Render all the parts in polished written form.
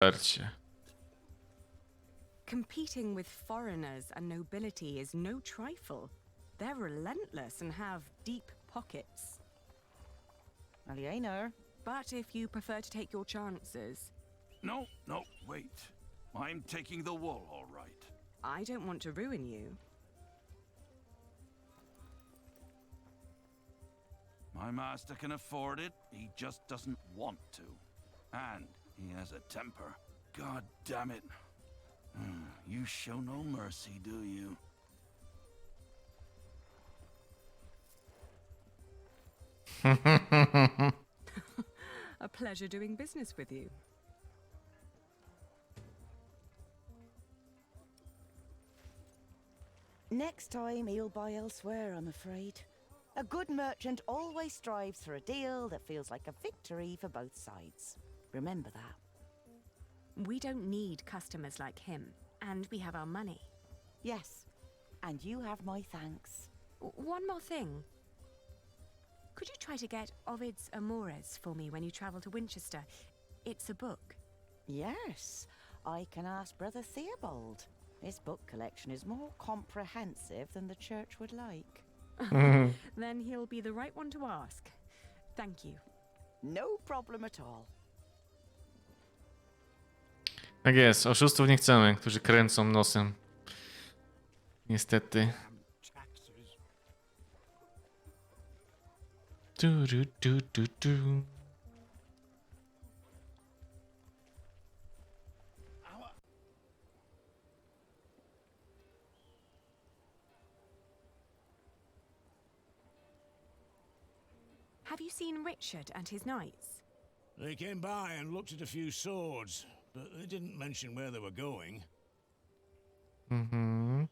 Starcie. Competing with foreigners and nobility is no trifle. They're relentless and have deep pockets. Well, you ain't her. But if you prefer to take your chances, No, wait. I'm taking the wool, all right. I don't want to ruin you. My master can afford it, he just doesn't want to. And he has a temper. God damn it. You show no mercy, do you? A pleasure doing business with you. Next time he'll buy elsewhere, I'm afraid. A good merchant always strives for a deal that feels like a victory for both sides. Remember that. We don't need customers like him, and we have our money. Yes, and you have my thanks. One more thing. Could you try to get Ovid's Amores for me when you travel to Winchester? It's a book. Yes, I can ask Brother Theobald. His book collection is more comprehensive than the church would like. Then he'll be the right one to ask. Thank you. No problem at all. Tak jest, oszustów nie chcemy, którzy kręcą nosem. Niestety. Du. Have you seen Richard and his knights? They came by and looked at a few swords, but they didn't mention where they were going. Mhm.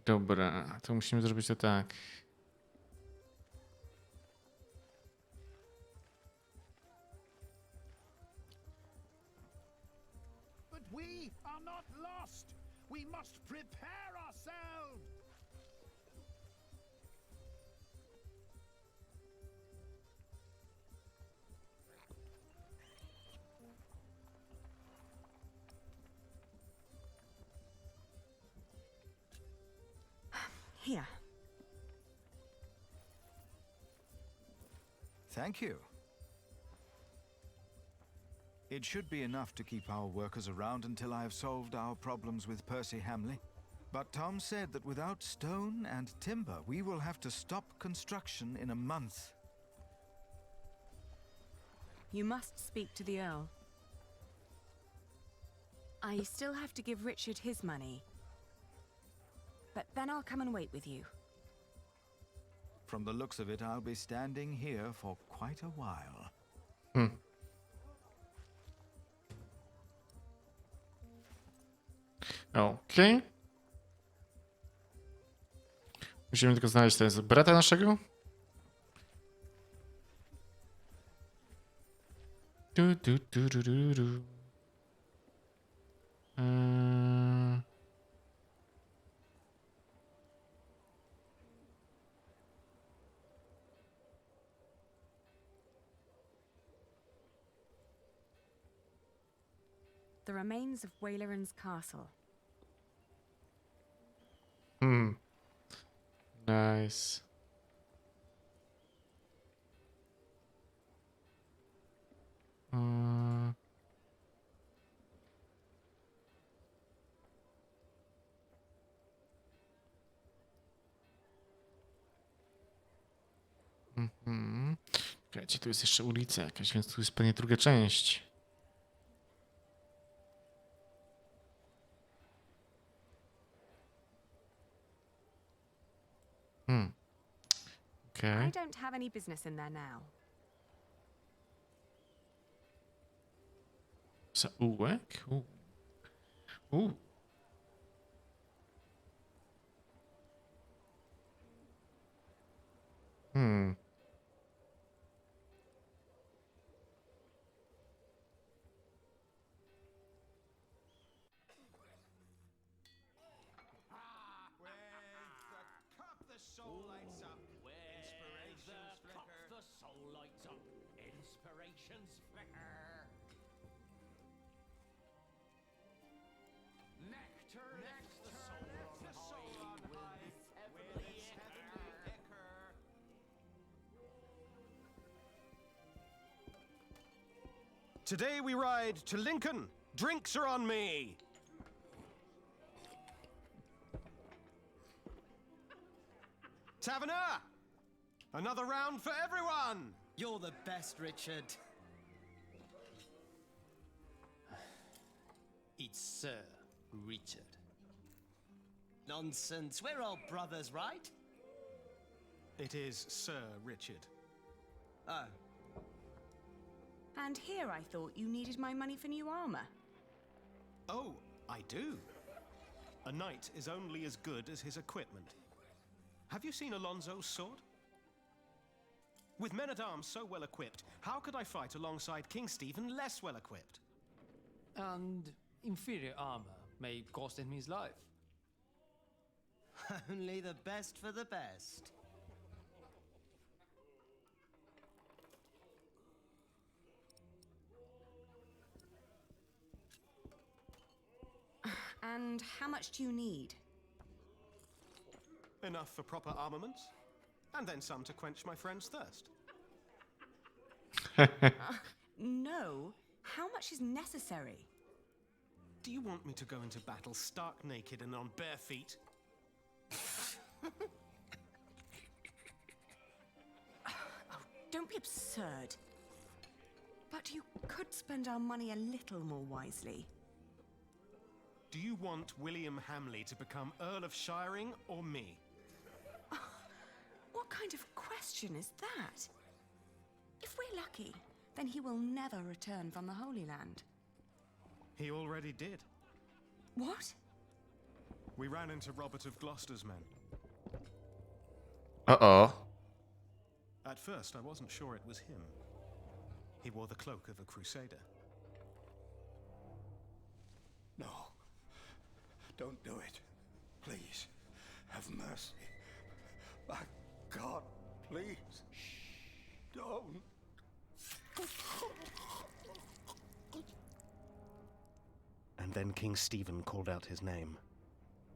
Dobra, to musimy zrobić to tak. But we are not lost. We must prepare ourselves. Here. Thank you. It should be enough to keep our workers around until I have solved our problems with Percy Hamley. But Tom said that without stone and timber, we will have to stop construction in a month. You must speak to the Earl. I still have to give Richard his money. But then I'll come and wait with you. From the looks of it, I'll be standing here for quite a while. Okej. Musimy tylko znaleźć teraz brata naszego. Du. The remains of Waileran's castle. Nice. Czekajcie, tu jest jeszcze ulica jakaś, więc tu jest pewnie druga część. I don't have any business in there now. Zaułek? passions flicker. Nectar lets the soul on high with its heavenly ichor. Today we ride to Lincoln. Drinks are on me. Taverner! Another round for everyone! You're the best, Richard. It's Sir Richard. Nonsense. We're all brothers, right? It is Sir Richard. Oh. And here I thought you needed my money for new armor. Oh, I do. A knight is only as good as his equipment. Have you seen Alonso's sword? With men-at-arms so well equipped, how could I fight alongside King Stephen less well equipped? And inferior armor may cost him his life. Only the best for the best. And how much do you need? Enough for proper armaments, and then some to quench my friend's thirst. No. How much is necessary? Do you want me to go into battle stark naked and on bare feet? Don't be absurd. But you could spend our money a little more wisely. Do you want William Hamley to become Earl of Shiring or me? What kind of question is that? If we're lucky, then he will never return from the Holy Land. He already did. What? We ran into Robert of Gloucester's men. Uh-oh. At first, I wasn't sure it was him. He wore the cloak of a crusader. No. Don't do it. Please. Have mercy. My God, please. Don't. And then King Stephen called out his name.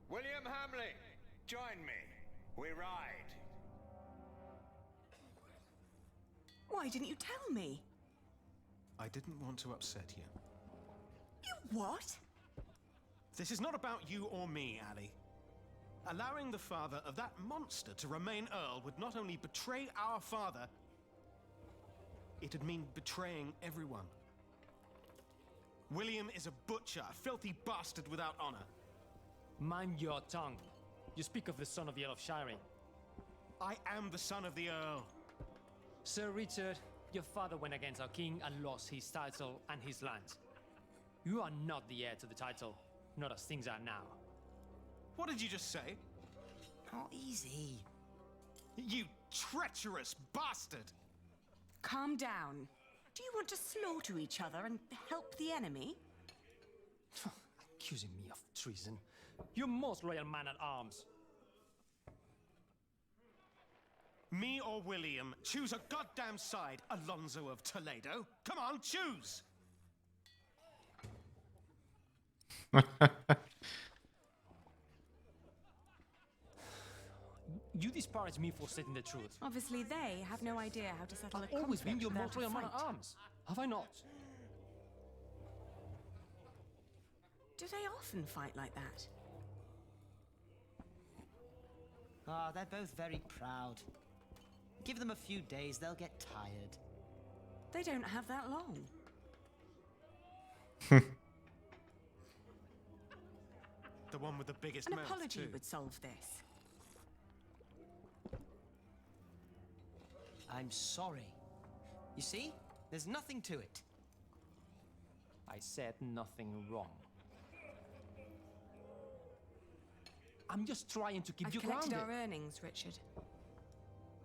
William Hamley, join me. We ride. Why didn't you tell me? I didn't want to upset you. You what? This is not about you or me, Ali. Allowing the father of that monster to remain Earl would not only betray our father, it'd mean betraying everyone. William is a butcher, a filthy bastard without honor. Mind your tongue. You speak of the son of the Earl of Shiring. I am the son of the Earl. Sir Richard, your father went against our king and lost his title and his lands. You are not the heir to the title, not as things are now. What did you just say? Oh, easy. You treacherous bastard! Calm down. Do you want to slaughter each other and help the enemy? Accusing me of treason. You're most loyal man at arms. Me or William? Choose a goddamn side, Alonso of Toledo. Come on, choose! You disparage me for stating the truth. Obviously, they have no idea how to settle a I've always been conflict your without most a loyal man fight. at arms. Have I not? Do they often fight like that? Ah, they're both very proud. Give them a few days, they'll get tired. They don't have that long. The one with the biggest An mouth, apology too. would solve this. I'm sorry. You see? There's nothing to it. I said nothing wrong. I'm just trying to keep I've you collected grounded. our earnings, Richard.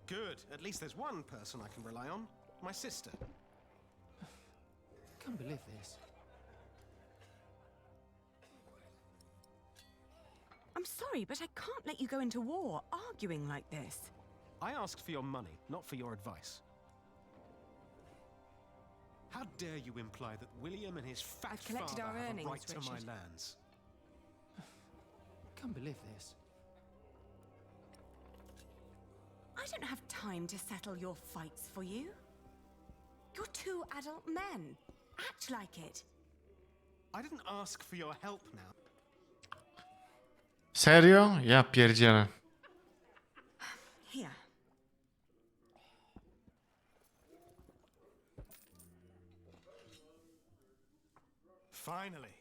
Good. At least there's one person I can rely on. My sister. I can't believe this. I'm sorry, but I can't let you go into war arguing like this. I asked for your money, not for your advice. How dare you imply that William and his fat I've collected father our have a earnings, right to my Richard. lands? Can't believe this. I don't have time to settle your fights for you. You're two adult men. Act like it. I didn't ask for your help now. Serio? Ja pierdzielę. Here. Finally.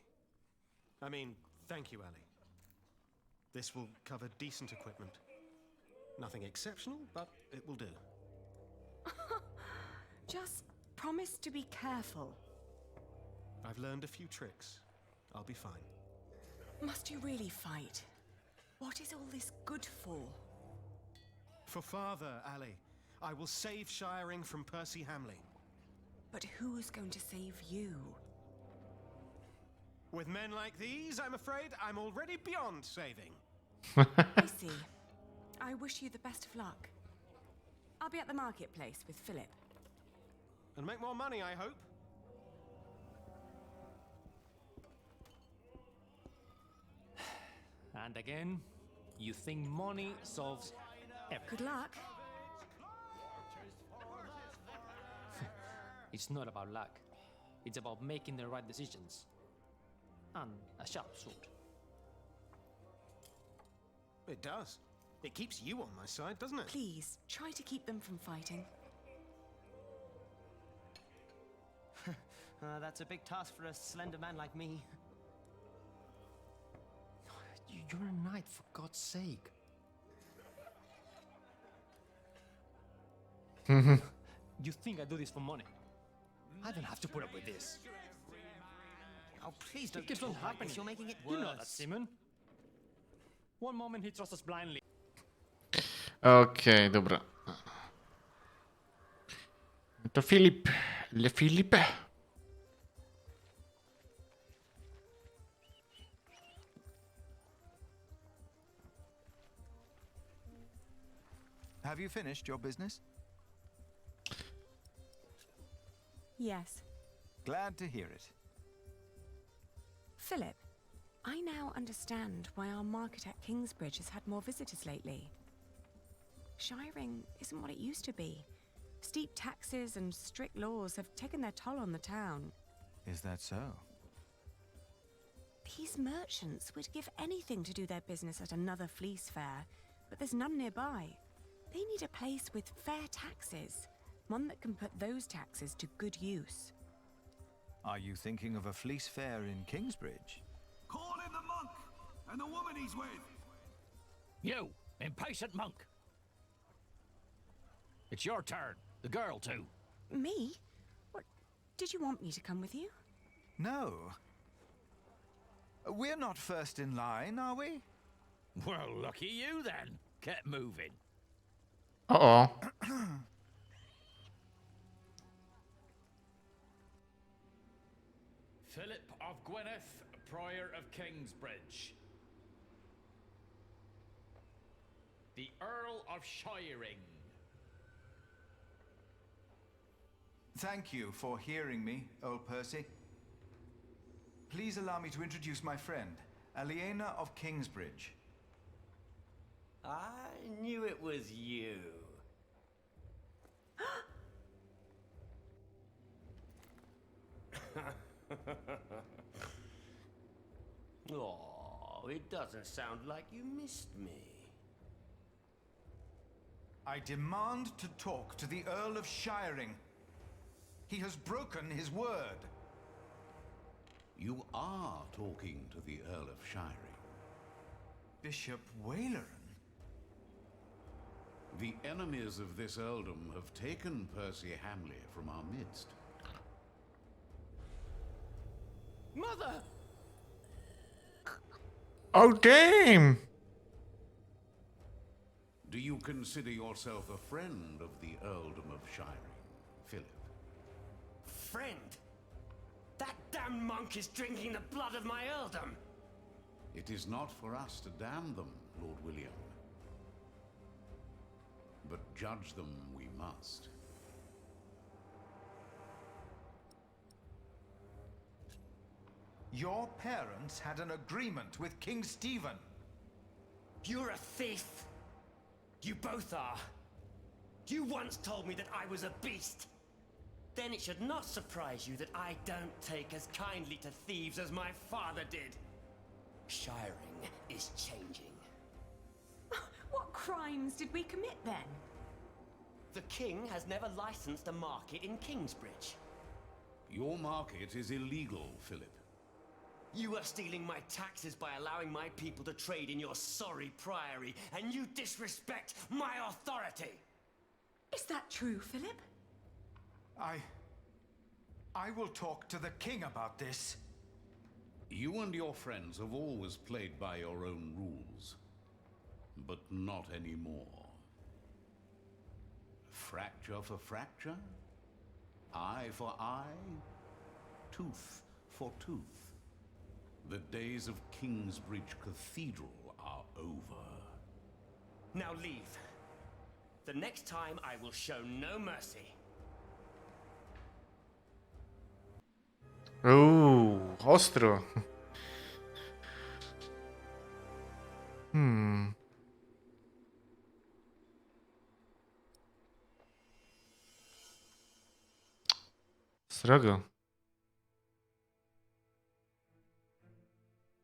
I mean, thank you, Ali. This will cover decent equipment. Nothing exceptional, but it will do. Just promise to be careful. I've learned a few tricks. I'll be fine. Must you really fight? What is all this good for? For father, Ali, I will save Shiring from Percy Hamley. But who's going to save you? With men like these, I'm afraid I'm already beyond saving. I see. I wish you the best of luck. I'll be at the marketplace with Philip. And make more money, I hope. And again, you think money solves everything. Good luck. It's not about luck. It's about making the right decisions. And a sharp sword. It does. It keeps you on my side, doesn't it? Please, try to keep them from fighting. That's a big task for a slender man like me. You're a knight, for God's sake. You think I do this for money? I don't have to put up with this. Oh, please don't It keeps on talk like happening. this. You're making it worse. You know that, Simon. One moment he trusts us blindly. Okej, dobra. To Filip. Le Filipe. Have you finished your business? Yes. Glad to hear it. Philip, I now understand why our market at Kingsbridge has had more visitors lately. Shiring isn't what it used to be. Steep taxes and strict laws have taken their toll on the town. Is that so? These merchants would give anything to do their business at another fleece fair, but there's none nearby. They need a place with fair taxes, one that can put those taxes to good use. Are you thinking of a fleece fair in Kingsbridge? Call in the monk and the woman he's with. You, impatient monk. It's your turn. The girl, too. Me? What? Did you want me to come with you? No. We're not first in line, are we? Well, lucky you then. Get moving. O. Philip of Gwynedd, Prior of Kingsbridge. The Earl of Shiring. Thank you for hearing me, old Percy. Please allow me to introduce my friend, Aliena of Kingsbridge. I knew it was you. Oh, it doesn't sound like you missed me. I demand to talk to the Earl of Shiring. He has broken his word. You are talking to the Earl of Shiring. Bishop Waleran? The enemies of this earldom have taken Percy Hamley from our midst. Mother! Oh, damn! Do you consider yourself a friend of the earldom of Shiring, Philip? Friend? That damn monk is drinking the blood of my earldom. It is not for us to damn them, Lord William. But judge them we must. Your parents had an agreement with King Stephen. You're a thief. You both are. You once told me that I was a beast. Then it should not surprise you that I don't take as kindly to thieves as my father did. Shiring is changing. What crimes did we commit then? The king has never licensed a market in Kingsbridge. Your market is illegal, Philip. You are stealing my taxes by allowing my people to trade in your sorry priory, and you disrespect my authority! Is that true, Philip? I will talk to the king about this. You and your friends have always played by your own rules, but not anymore. Fracture for fracture, eye for eye, tooth for tooth. The days of Kingsbridge Cathedral are over. Now leave. The next time I will show no mercy. Ostro. Srogo.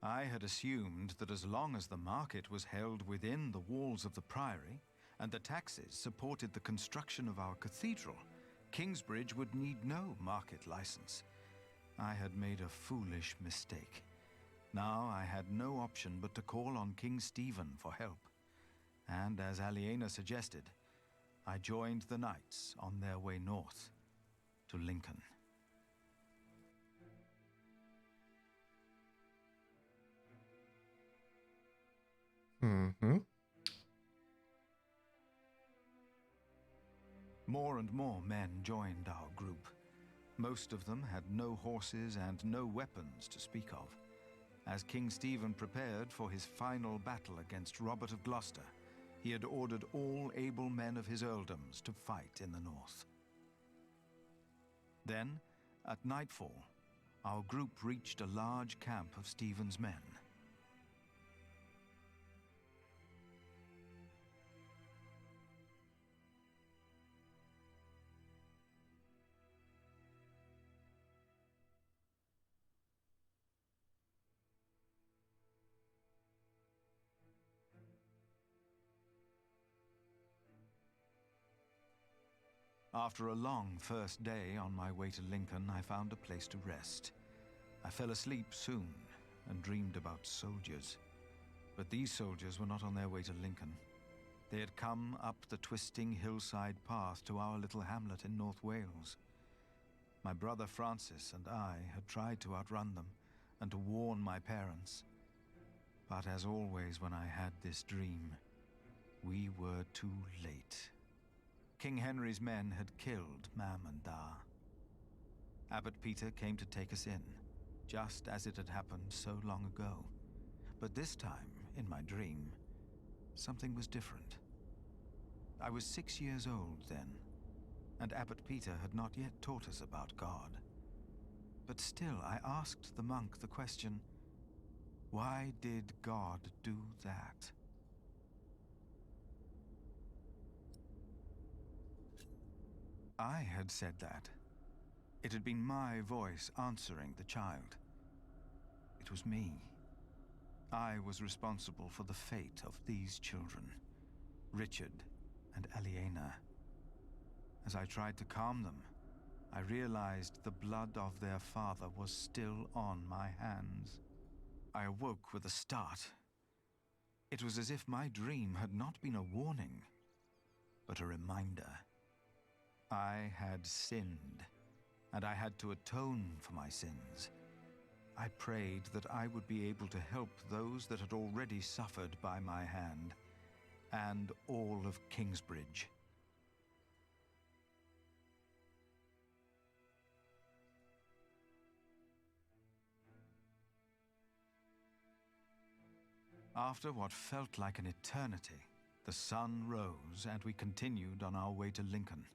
I had assumed that as long as the market was held within the walls of the priory, and the taxes supported the construction of our cathedral, Kingsbridge would need no market license. I had made a foolish mistake. Now I had no option but to call on King Stephen for help. And as Aliena suggested, I joined the knights on their way north to Lincoln. More and more men joined our group. Most of them had no horses and no weapons to speak of. As King Stephen prepared for his final battle against Robert of Gloucester, he had ordered all able men of his earldoms to fight in the north. Then, at nightfall, our group reached a large camp of Stephen's men. After a long first day on my way to Lincoln, I found a place to rest. I fell asleep soon and dreamed about soldiers. But these soldiers were not on their way to Lincoln. They had come up the twisting hillside path to our little hamlet in North Wales. My brother Francis and I had tried to outrun them and to warn my parents. But as always when I had this dream, we were too late. King Henry's men had killed Mam and Da. Abbot Peter came to take us in, just as it had happened so long ago. But this time, in my dream, something was different. I was 6 years old then, and Abbot Peter had not yet taught us about God. But still, I asked the monk the question, why did God do that? I had said that. It had been my voice answering the child. It was me. I was responsible for the fate of these children, Richard and Aliena. As I tried to calm them, I realized the blood of their father was still on my hands. I awoke with a start. It was as if my dream had not been a warning, but a reminder. I had sinned, and I had to atone for my sins. I prayed that I would be able to help those that had already suffered by my hand, and all of Kingsbridge. After what felt like an eternity, the sun rose and we continued on our way to Lincoln.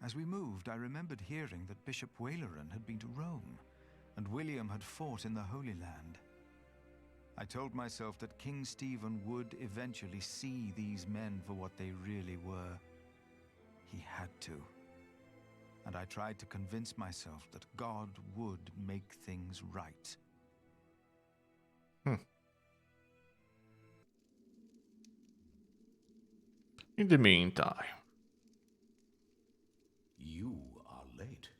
As we moved, I remembered hearing that Bishop Waleran had been to Rome, and William had fought in the Holy Land. I told myself that King Stephen would eventually see these men for what they really were. He had to. And I tried to convince myself that God would make things right. In the meantime. You are late.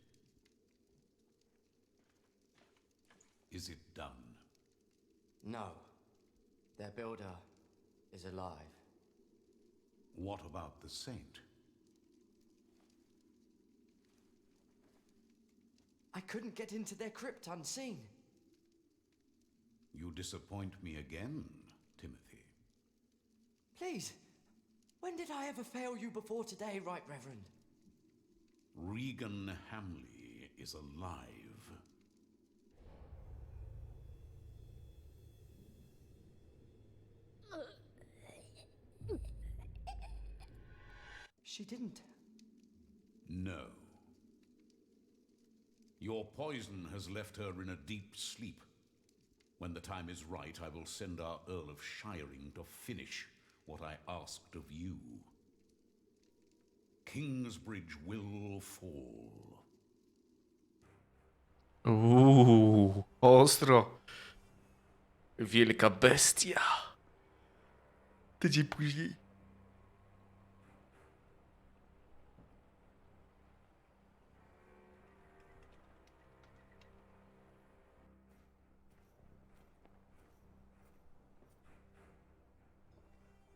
Is it done? No. Their builder is alive. What about the saint? I couldn't get into their crypt unseen. You disappoint me again, Timothy. Please, when did I ever fail you before today, Right Reverend? Regan Hamley is alive. She didn't. No. Your poison has left her in a deep sleep. When the time is right, I will send our Earl of Shiring to finish what I asked of you. Kingsbridge will fall. Ostro. Wielka bestia. Tydzień później.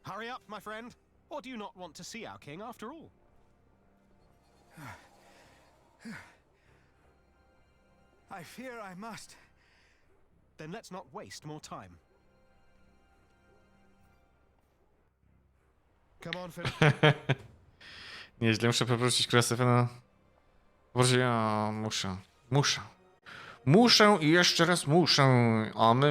Hurry up, my friend. Or do you not want to see our king after all? I fear I must. Then let's not waste more time. Come on, Philip. Nieźle, muszę poprosić króla Stefana. Boże, ja muszę. Muszę i jeszcze raz muszę. A my